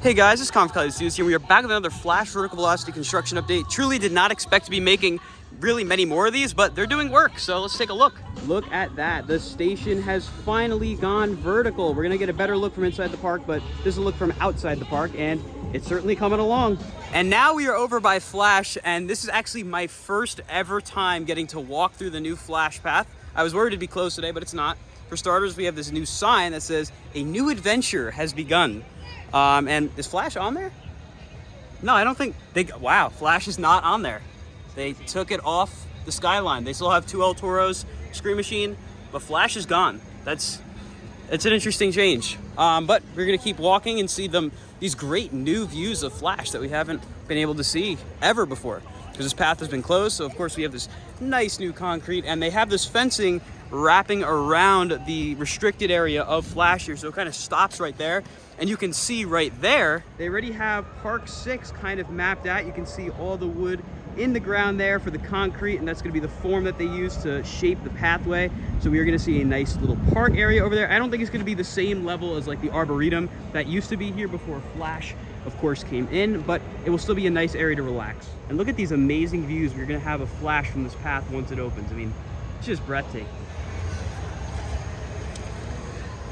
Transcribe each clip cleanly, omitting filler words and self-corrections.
Hey guys, it's Comfort Studios here. We are back with another Flash vertical velocity construction update. Truly did not expect to be making really many more of these, but they're doing work, so let's take a look. Look at that. The station has finally gone vertical. We're gonna get a better look from inside the park, but this is a look from outside the park, and it's certainly coming along. And now we are over by Flash, and this is actually my first ever time getting to walk through the new Flash path. I was worried it'd be closed today, but it's not. For starters, we have this new sign that says, "A new adventure has begun." And is Flash on there? No, I don't think wow, Flash is not on there. They took it off the skyline. They still have two El Toros, Scream Machine, but Flash is gone. It's an interesting change. But we're gonna keep walking and see these great new views of Flash that we haven't been able to see ever before, because this path has been closed. So of course we have this nice new concrete, and they have this fencing wrapping around the restricted area of Flash here, so it kind of stops right there. And you can see right there, they already have Park 6 kind of mapped out. You can see all the wood in the ground there for the concrete, and that's gonna be the form that they use to shape the pathway. So we are gonna see a nice little park area over there. I don't think it's gonna be the same level as like the Arboretum that used to be here before Flash, of course, came in, but it will still be a nice area to relax. And look at these amazing views. We're gonna have a Flash from this path once it opens. I mean, it's just breathtaking.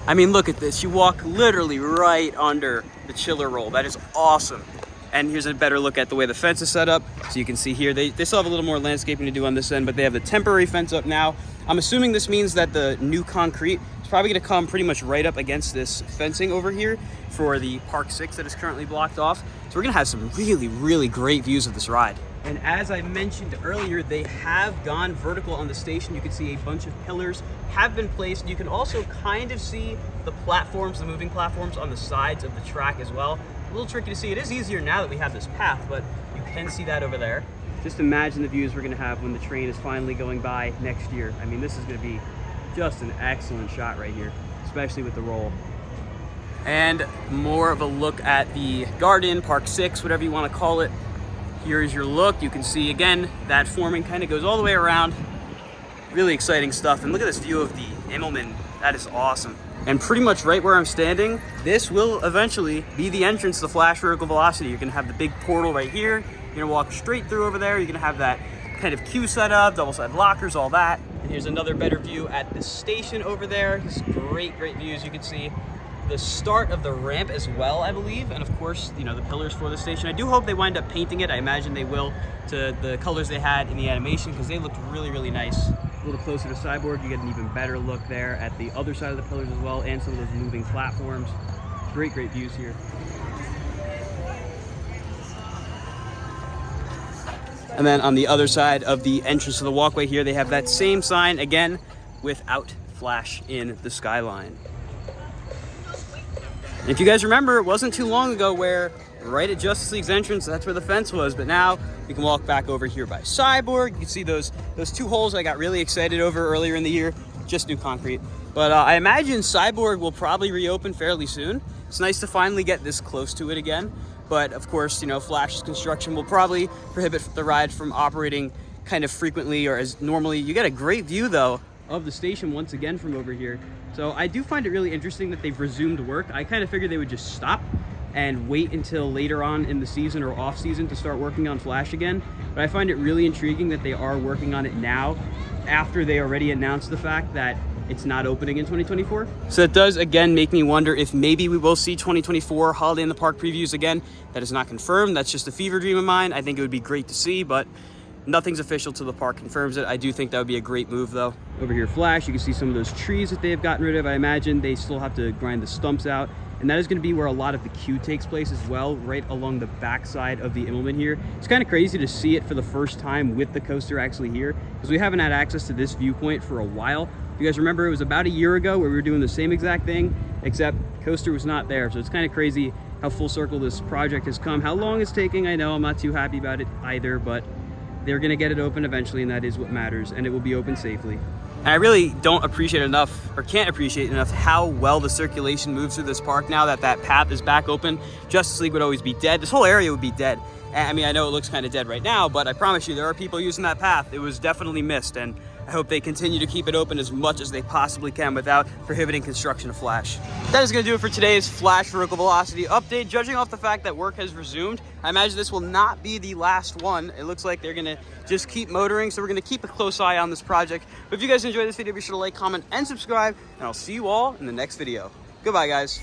I mean, look at this. You walk literally right under the chiller roll. That is awesome. And here's a better look at the way the fence is set up. So you can see here, they still have a little more landscaping to do on this end, but they have the temporary fence up now. I'm assuming this means that the new concrete is probably gonna come pretty much right up against this fencing over here for the Park 6 that is currently blocked off. So we're gonna have some really, really great views of this ride. And as I mentioned earlier, they have gone vertical on the station. You can see a bunch of pillars have been placed. You can also kind of see the platforms, the moving platforms on the sides of the track as well. A little tricky to see. It is easier now that we have this path, but you can see that over there. Just imagine the views we're gonna have when the train is finally going by next year. I mean, this is gonna be just an excellent shot right here, especially with the roll. And more of a look at the garden, Park 6, whatever you wanna call it. Here is your look. You can see again, that forming kind of goes all the way around. Really exciting stuff. And look at this view of the Immelman. That is awesome. And pretty much right where I'm standing, this will eventually be the entrance to the Flash vertical velocity. You're gonna have the big portal right here. You're gonna walk straight through over there. You're gonna have that kind of queue set up, double-sided lockers, all that. And here's another better view at the station over there. Just great views. You can see the start of the ramp as well, I believe, and of course, you know, the pillars for the station. I do hope they wind up painting it. I imagine they will, to the colors they had in the animation, because they looked really, really nice. A little closer to Cyborg, you get an even better look there at the other side of the pillars as well, and some of those moving platforms. Great views here. And then on the other side of the entrance to the walkway here, they have that same sign again, without Flash in the skyline. If you guys remember, it wasn't too long ago where right at Justice League's entrance, that's where the fence was, but now you can walk back over here by Cyborg. You can see those two holes I got really excited over earlier in the year, just new concrete. But I imagine Cyborg will probably reopen fairly soon. It's nice to finally get this close to it again. But of course, you know, Flash's construction will probably prohibit the ride from operating kind of frequently or as normally. You get a great view though of the station once again from over here. So I do find it really interesting that they've resumed work. I kind of figured they would just stop and wait until later on in the season or off season to start working on Flash again. But I find it really intriguing that they are working on it now after they already announced the fact that it's not opening in 2024. So it does again make me wonder if maybe we will see 2024 Holiday in the Park previews again. That is not confirmed. That's just a fever dream of mine. I think it would be great to see, but nothing's official till the park confirms it. I do think that would be a great move though. Over here, Flash, you can see some of those trees that they have gotten rid of. I imagine they still have to grind the stumps out. And that is going to be where a lot of the queue takes place as well, right along the backside of the Immelman here. It's kind of crazy to see it for the first time with the coaster actually here, because we haven't had access to this viewpoint for a while. If you guys remember, it was about a year ago where we were doing the same exact thing, except coaster was not there. So it's kind of crazy how full circle this project has come. How long it's taking, I know I'm not too happy about it either, but they're going to get it open eventually, and that is what matters, and it will be open safely. And I really don't appreciate enough, or can't appreciate enough, how well the circulation moves through this park now that that path is back open. Justice League would always be dead. This whole area would be dead. I mean, I know it looks kind of dead right now, but I promise you there are people using that path. It was definitely missed, and I hope they continue to keep it open as much as they possibly can without prohibiting construction of Flash. That is going to do it for today's Flash vertical velocity update. Judging off the fact that work has resumed, I imagine this will not be the last one. It looks like they're going to just keep motoring, so we're going to keep a close eye on this project. But if you guys enjoyed this video, be sure to like, comment, and subscribe, and I'll see you all in the next video. Goodbye, guys.